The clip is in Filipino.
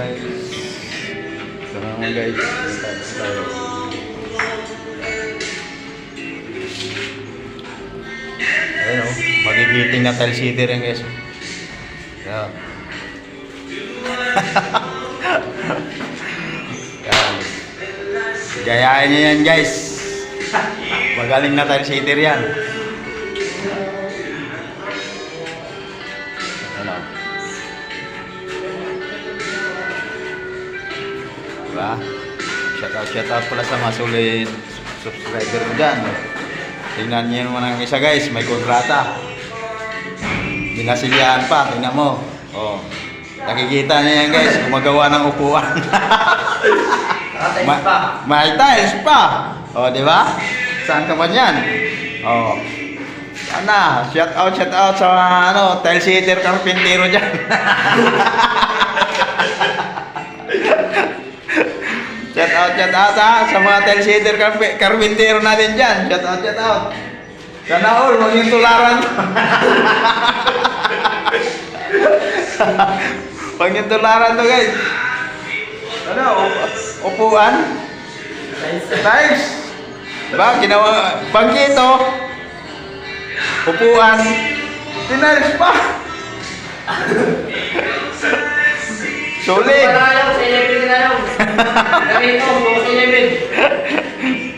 guys. Ito na naman guys. Tapos tayo. Ayan o. Magigiting na tile city rin guys. Ayan. Ayan. Gayahin niyo yan guys. Magaling na tile city yan. Ano? Diba? Shout out pala sa mga solid subscriber mo dyan. Tingnan niyo naman ang isa guys, may kontrata. Binasilihan pa, tingnan mo. Oh. Nakikita niyo yan guys, gumagawa ng upuan. May tiles pa. Oh, di ba? Saan ka ba niyan? Oh. Sana, shout out sa ano, tile sitter carpentero diyan. Shout out sa mga tile sitter carpentero natin diyan. Shout out. Sana all, wag yung tularan. Wag yung tularan to guys. Ano, upuan? Tiles. Diba? Ginawa, bangkito. Upuan. Tinalis pa. Sulit. Sa 11 na lang. Ganito, sa 11.